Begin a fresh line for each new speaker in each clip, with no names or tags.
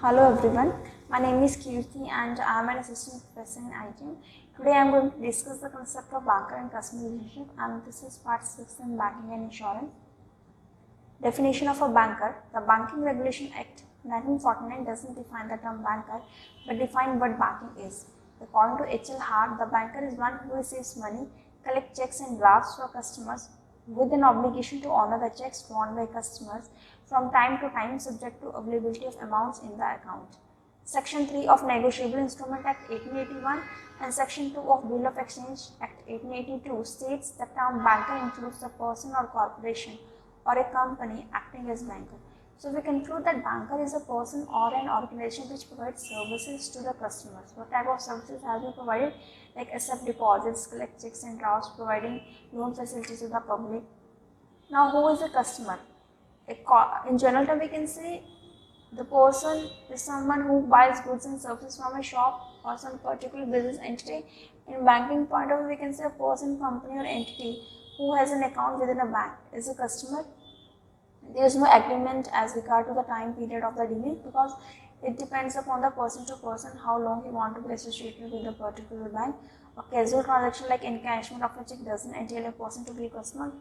Hello everyone, my name is Kirti and I am an assistant professor in ITM. Today I am going to discuss the concept of banker and customer relationship, and this is part 6 in banking and insurance. Definition of a banker. The Banking Regulation Act 1949 doesn't define the term banker but define what banking is. According to H.L. Hart, the banker is one who receives money, collects checks and drafts for customers with an obligation to honor the checks drawn by customers from time to time subject to availability of amounts in the account. Section 3 of Negotiable Instrument Act 1881 and Section 2 of Bill of Exchange Act 1882 states the term banker includes the person or corporation or a company acting as banker. So we conclude that banker is a person or an organization which provides services to the customers. What type of services have been provided? Like accept deposits, collect checks and drafts, providing loan facilities to the public. Now who is a customer? In general term we can say the person is someone who buys goods and services from a shop or some particular business entity. In banking point of view, we can say a person, company or entity who has an account within a bank is a customer. There is no agreement as regard to the time period of the dealing because it depends upon the person to person how long he want to be associated with the particular bank. A casual transaction like encashment of a check doesn't entail a person to be a customer.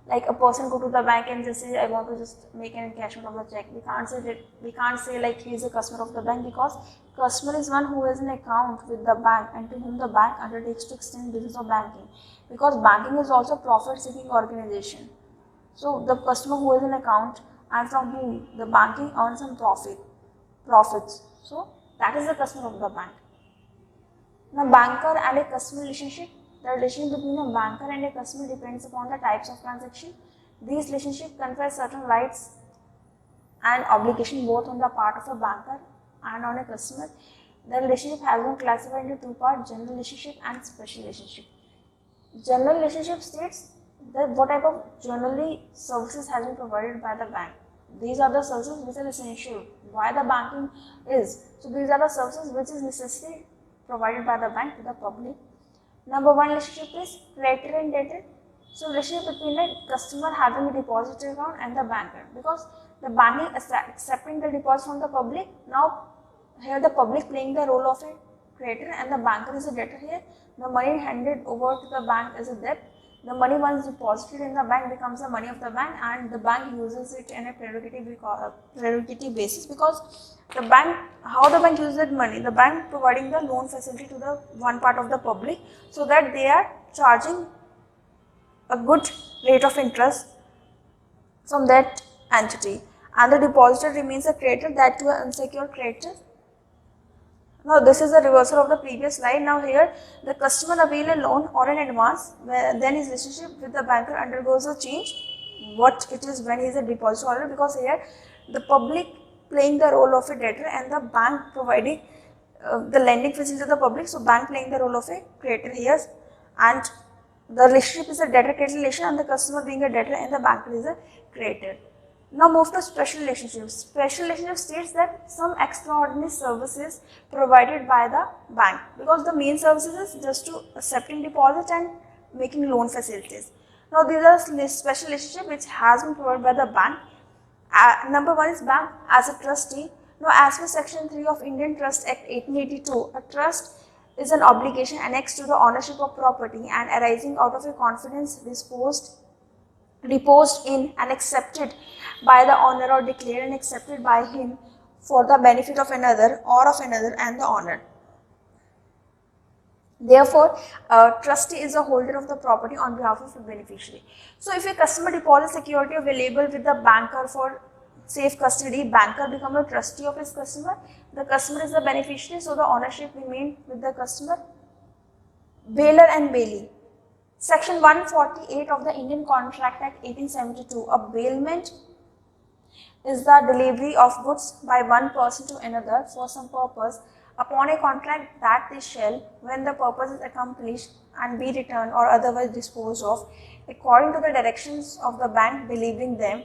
Like a person go to the bank and just say I want to just make an encashment of the check. We can't say like he is a customer of the bank because customer is one who has an account with the bank and to whom the bank undertakes to extend business of banking, because banking is also profit seeking organization. So the customer who has an account and from whom the banking earns some profits. So that is the customer of the bank. Now banker and a customer relationship. The relationship between a banker and a customer depends upon the types of transaction. These relationships confer certain rights and obligation both on the part of a banker and on a customer. The relationship has been classified into two parts: general relationship and special relationship. General relationship states that what type of generally services has been provided by the bank. These are the services which are essential. Why the banking is. So these are the services which is necessary provided by the bank to the public. Number one relationship is creditor and debtor. So relationship between the customer having a depository account and the banker, because the banking is accepting the deposit from the public. Now here the public playing the role of a creditor and the banker is a debtor here. The money handed over to the bank is a debt. The money once deposited in the bank becomes the money of the bank and the bank uses it in a prerogative basis, because the bank, how the bank uses that money, the bank providing the loan facility to the one part of the public so that they are charging a good rate of interest from that entity, and the depositor remains a creditor, that to an unsecured creditor. Now this is the reversal of the previous slide. Now here the customer avail a loan or an advance, then his relationship with the banker undergoes a change. What it is when he is a deposit holder, because here the public playing the role of a debtor and the bank providing the lending facility to the public. So bank playing the role of a creditor here, and the relationship is a debtor-creditor relation, and the customer being a debtor and the banker is a creditor. Now move to special relationships. Special relationship states that some extraordinary services provided by the bank, because the main services is just to accepting deposit and making loan facilities. Now these are special relationship which has been provided by the bank. Number one is bank as a trustee. Now as per section 3 of Indian Trust Act 1882, a trust is an obligation annexed to the ownership of property and arising out of a confidence reposed in and accepted by the owner or declared and accepted by him for the benefit of another or of another and the owner. Therefore, a trustee is a holder of the property on behalf of the beneficiary. So, if a customer deposits security available with the banker for safe custody, banker becomes a trustee of his customer. The customer is the beneficiary, so the ownership remains with the customer. Bailor and bailee. Section 148 of the Indian Contract Act 1872, a bailment is the delivery of goods by one person to another for some purpose upon a contract that they shall, when the purpose is accomplished, and be returned or otherwise disposed of according to the directions of the bank delivering them.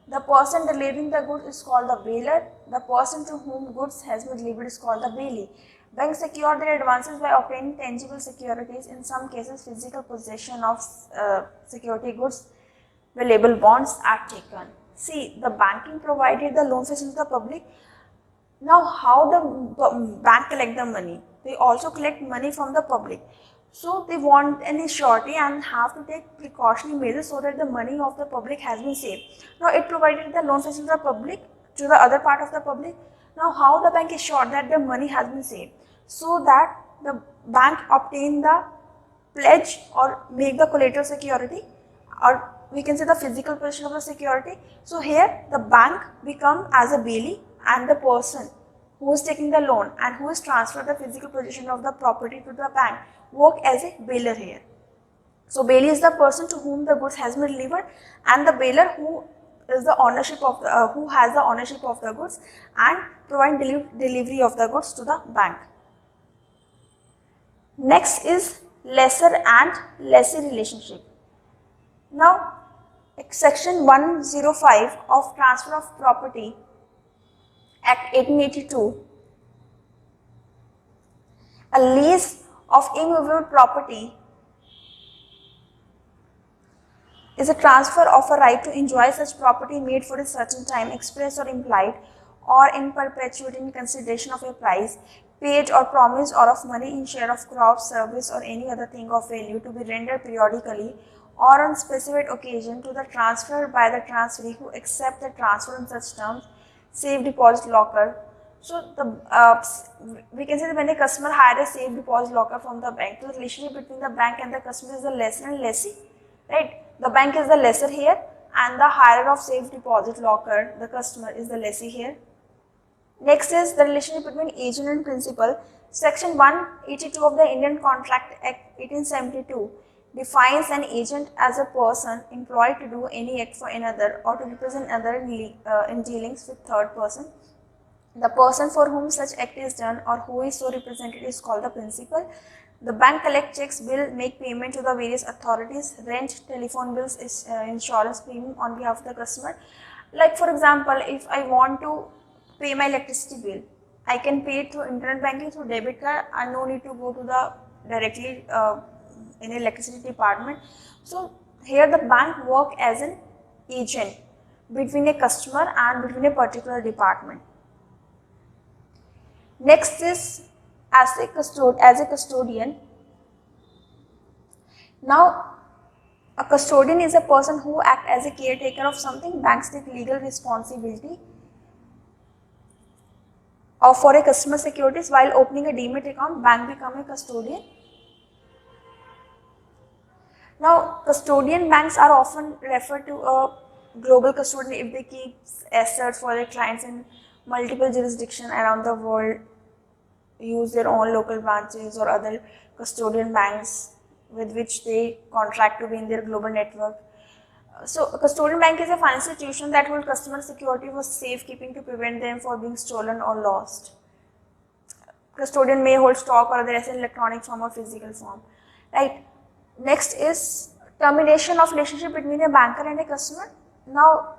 The person delivering the goods is called the bailor. The person to whom goods has been delivered is called the bailee. Banks secure their advances by obtaining tangible securities, in some cases physical possession of security goods, valuable bonds are taken. See, the banking provided the loan facility to the public, Now, how the bank collect the money? They also collect money from the public. So they want any surety and have to take precautionary measures so that the money of the public has been saved. Now, it provided the loan facility to the public, to the other part of the public. Now, how the bank is sure that the money has been saved? So that the bank obtain the pledge or make the collateral security, or we can say the physical possession of the security. So here the bank become as a bailee, and the person who is taking the loan and who is transferred the physical possession of the property to the bank work as a bailer here. So bailee is the person to whom the goods has been delivered, and the bailer who is the ownership of the, who has the ownership of the goods and provide delivery of the goods to the bank. Next is lessor and lessee relationship. Now, section 105 of Transfer of Property Act 1882, a lease of immovable property is a transfer of a right to enjoy such property made for a certain time, express or implied, or in perpetuity in consideration of a price paid or promised, or of money in share of crops, service, or any other thing of value to be rendered periodically or on specified occasion to the transferor by the transferee who accept the transfer on such terms, safe deposit locker. So we can say that when a customer hires a safe deposit locker from the bank, the relationship between the bank and the customer is the lessor and lessee, right? The bank is the lessor here, and the hirer of safe deposit locker, the customer, is the lessee here. Next is the relationship between agent and principal. Section 182 of the Indian Contract Act 1872 defines an agent as a person employed to do any act for another or to represent another in dealings with third person. The person for whom such act is done or who is so represented is called the principal. The bank collect checks, bill, make payment to the various authorities, rent, telephone bills, insurance premium on behalf of the customer. Like for example, if I want to pay my electricity bill, I can pay it through internet banking, through debit card, and no need to go to the directly in electricity department. So here the bank work as an agent between a customer and between a particular department. Next is as a custodian. Now, a custodian is a person who acts as a caretaker of something. Banks take legal responsibility for a customer securities. While opening a demat account, bank become a custodian. Now, custodian banks are often referred to a global custodian if they keep assets for their clients in multiple jurisdictions around the world, use their own local branches or other custodian banks with which they contract to be in their global network. So, a custodian bank is a financial institution that holds customer security for safekeeping to prevent them from being stolen or lost. Custodian may hold stock or other asset in electronic form or physical form, right? Next is termination of relationship between a banker and a customer. Now,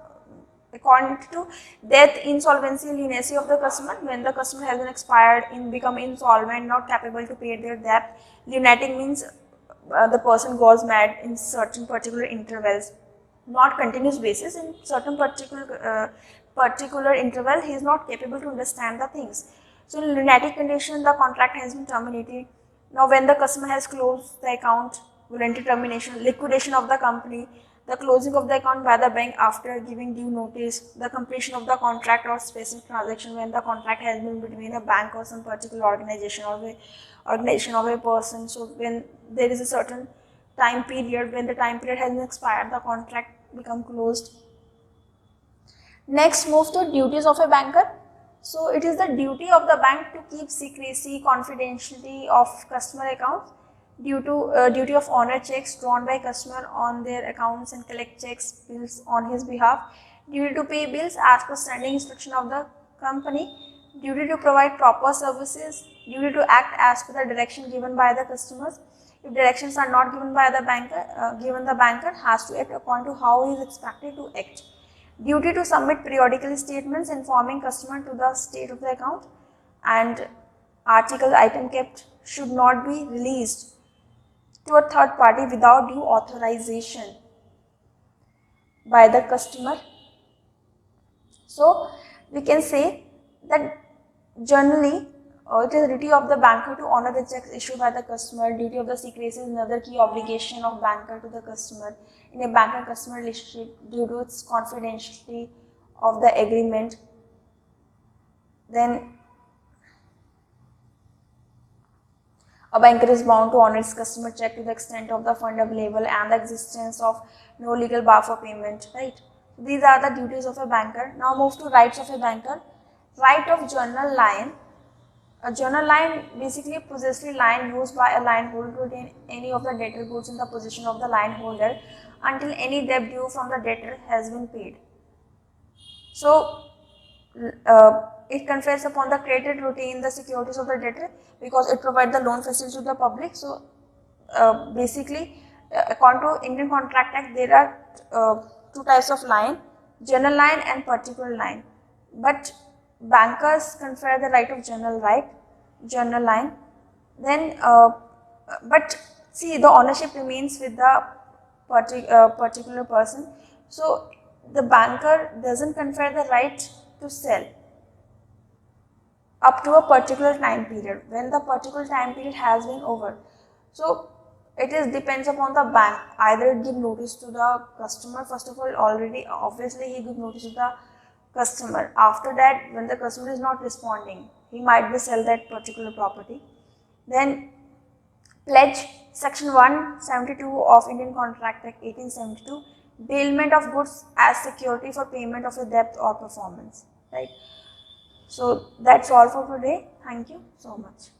according to death, insolvency, lunacy of the customer, when the customer has been expired, become insolvent, not capable to pay their debt. Lunatic means the person goes mad in certain particular intervals, not continuous basis. In certain particular interval, he is not capable to understand the things. So in lunatic condition, the contract has been terminated. Now when the customer has closed the account, voluntary termination, liquidation of the company, the closing of the account by the bank after giving due notice, the completion of the contract or specific transaction when the contract has been between a bank or some particular organization of a person. So when there is a certain time period, when the time period has expired, the contract become closed. Next, move to duties of a banker. So it is the duty of the bank to keep secrecy, confidentiality of customer accounts, duty of honor checks drawn by customer on their accounts and collect checks, bills on his behalf, duty to pay bills as per standing instruction of the company, duty to provide proper services, duty to act as per the direction given by the customers. If directions are not given by the banker, the banker has to act according to how he is expected to act. Duty to submit periodical statements informing customer to the state of the account, and article item kept should not be released to a third party without due authorization by the customer. So we can say that Generally, it is the duty of the banker to honor the checks issued by the customer. Duty of the secrecy is another key obligation of banker to the customer. In a banker-customer relationship, due to its confidentiality of the agreement, then a banker is bound to honor its customer check to the extent of the fund available and the existence of no legal bar for payment, right? These are the duties of a banker. Now move to rights of a banker. Right of journal line. A journal line basically a possessory line used by a line holder to retain any of the debtor goods in the possession of the line holder until any debt due from the debtor has been paid. So, it confers upon the creditor to retain the securities of the debtor because it provides the loan facility to the public. So, basically, according to Indian Contract Act, there are two types of line, general line and particular line. But bankers confer the right of general line. Then, but see, the ownership remains with the particular person. So, the banker doesn't confer the right to sell up to a particular time period when the particular time period has been over. So it is depends upon the bank, either give notice to the customer. First of all, already obviously he give notice to the customer. After that, when the customer is not responding, he might be sell that particular property. Then pledge, section 172 of Indian Contract Act 1872, bailment of goods as security for payment of a debt or performance, right? So that's all for today. Thank you so much.